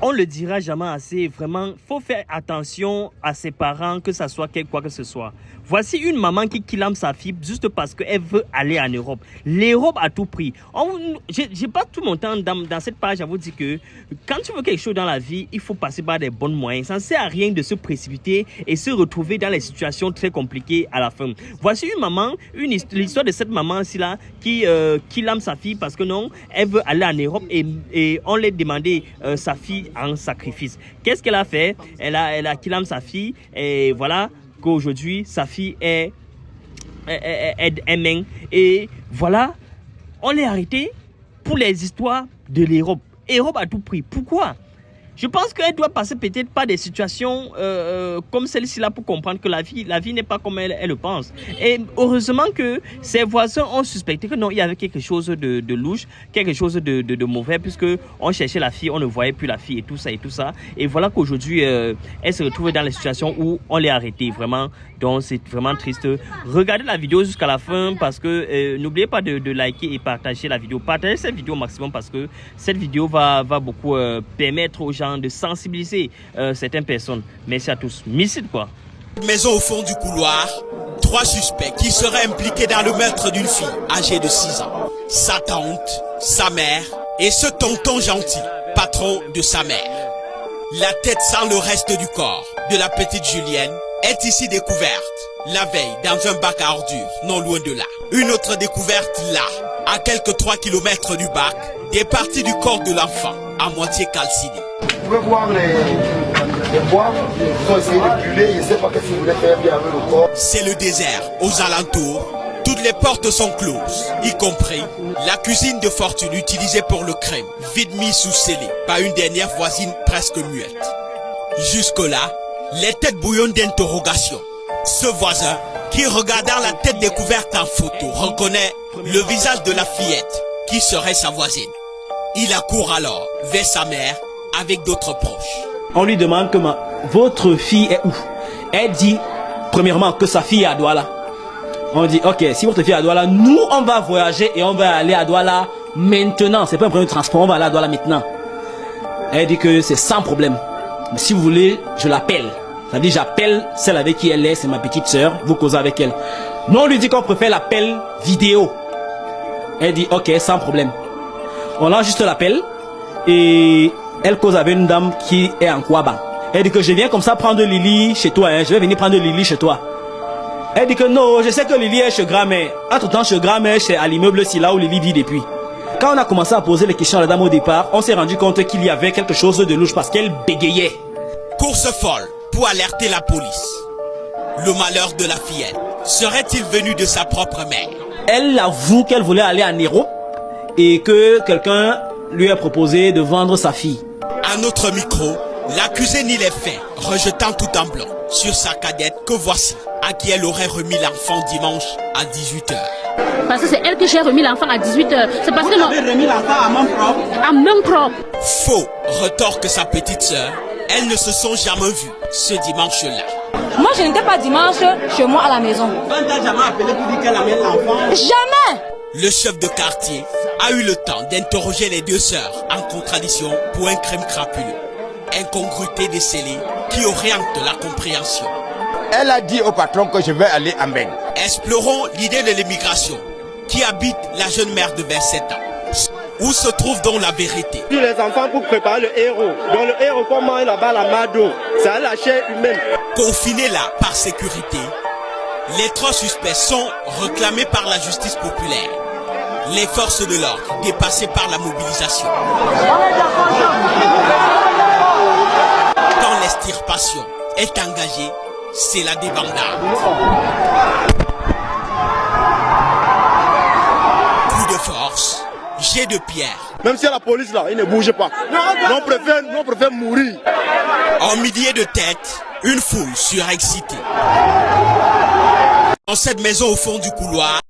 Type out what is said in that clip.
on le dira jamais assez, vraiment, faut faire attention à ses parents, que ça soit quoi que ce soit. Voici une maman qui kidnappe sa fille juste parce qu'elle veut aller en Europe. L'Europe à tout prix. J'ai pas tout mon temps dans cette page à vous dire que quand tu veux quelque chose dans la vie, il faut passer par des bons moyens. Ça ne sert à rien de se précipiter et se retrouver dans les situations très compliquées à la fin. Voici une maman, l'histoire de cette maman-ci là qui kidnappe sa fille parce que non, elle veut aller en Europe et on lui a demandé sa fille en sacrifice. Qu'est-ce qu'elle a fait? Elle a kidnappé sa fille et voilà qu'aujourd'hui sa fille est main et voilà, on l'a arrêté pour les histoires de l'Europe. Europe à tout prix. Pourquoi? Je pense qu'elle doit passer peut-être par des situations comme celle-ci là pour comprendre que la vie n'est pas comme elle le pense. Et heureusement que ses voisins ont suspecté que non, il y avait quelque chose de louche, quelque chose de mauvais, puisque on cherchait la fille, on ne voyait plus la fille et tout ça et tout ça. Et voilà qu'aujourd'hui, elle se retrouve dans la situation où on l'a arrêtée, vraiment. Donc c'est vraiment triste. Regardez la vidéo jusqu'à la fin parce que n'oubliez pas de liker et partager la vidéo. Partagez cette vidéo au maximum parce que cette vidéo va beaucoup permettre aux gens de sensibiliser certaines personnes. Merci à tous. Merci quoi. Maison au fond du couloir, 3 suspects qui seraient impliqués dans le meurtre d'une fille âgée de 6 ans. Sa tante, sa mère et ce tonton gentil, patron de sa mère. La tête sans le reste du corps de la petite Julienne est ici découverte la veille dans un bac à ordures, non loin de là. Une autre découverte là, à quelques 3 km du bac, des parties du corps de l'enfant à moitié calcinées. Vous pouvez voir les bois, ils ont essayé de brûler, je ne sais pas ce qu'ils voulaient faire bien avec le corps. C'est le désert aux alentours. Toutes les portes sont closes, y compris la cuisine de fortune utilisée pour le crime, vide mise sous scellé par une dernière voisine presque muette. Jusque-là, les têtes bouillonnent d'interrogation. Ce voisin, qui regardant la tête découverte en photo, reconnaît le visage de la fillette, qui serait sa voisine. Il accourt alors vers sa mère avec d'autres proches. On lui demande que votre fille est où? Elle dit, premièrement, que sa fille est à Douala. On dit, ok, si votre fille est à Douala, nous, on va voyager et on va aller à Douala maintenant. C'est pas un problème de transport, on va aller à Douala maintenant. Elle dit que c'est sans problème. Mais si vous voulez, je l'appelle. Ça veut dire, j'appelle celle avec qui elle est, c'est ma petite sœur, vous causez avec elle. Nous, on lui dit qu'on préfère l'appel vidéo. Elle dit, ok, sans problème. On lance juste l'appel et elle cause avec une dame qui est en Kouaban. Elle dit que je viens comme ça prendre Lily chez toi, hein. Je vais venir prendre Lily chez toi. Elle dit que non, je sais que Lily est chez grand-mère. Entre-temps, chez grand-mère, c'est à l'immeuble, c'est là où Lily vit depuis. Quand on a commencé à poser les questions à la dame au départ, on s'est rendu compte qu'il y avait quelque chose de louche parce qu'elle bégayait. Course folle pour alerter la police. Le malheur de la fillette serait-il venu de sa propre mère? Elle avoue qu'elle voulait aller en Hérault et que quelqu'un lui a proposé de vendre sa fille. À notre micro, l'accusé nie les faits, rejetant tout en blanc sur sa cadette que voici, à qui elle aurait remis l'enfant dimanche à 18 h. Parce que c'est elle que j'ai remis l'enfant à 18 h. C'est parce que vous avez remis l'enfant à main propre? À main propre. Faux, retorque sa petite sœur. Elles ne se sont jamais vues ce dimanche-là. Moi, je n'étais pas dimanche chez moi à la maison. On t'a jamais appelé pour dire qu'elle amène l'enfant? Jamais! Le chef de quartier a eu le temps d'interroger les 2 sœurs en contradiction pour un crime crapuleux. Incongruité décelée qui oriente la compréhension. Elle a dit au patron que je vais aller à Mbeng. Explorons l'idée de l'immigration qui habite la jeune mère de 27 ans. Où se trouve donc la vérité? Les enfants pour préparer le héros. Donc le héros comment il a la mado. C'est à la chair humaine. Confinés là par sécurité, les 3 suspects sont réclamés par la justice populaire. Les forces de l'ordre dépassées par la mobilisation. Quand l'extirpation est engagée, c'est la débandade. Coup de force, jet de pierre. Même si la police là, il ne bouge pas. Nous on préfère mourir. En milliers de têtes, une foule surexcitée. Dans cette maison au fond du couloir,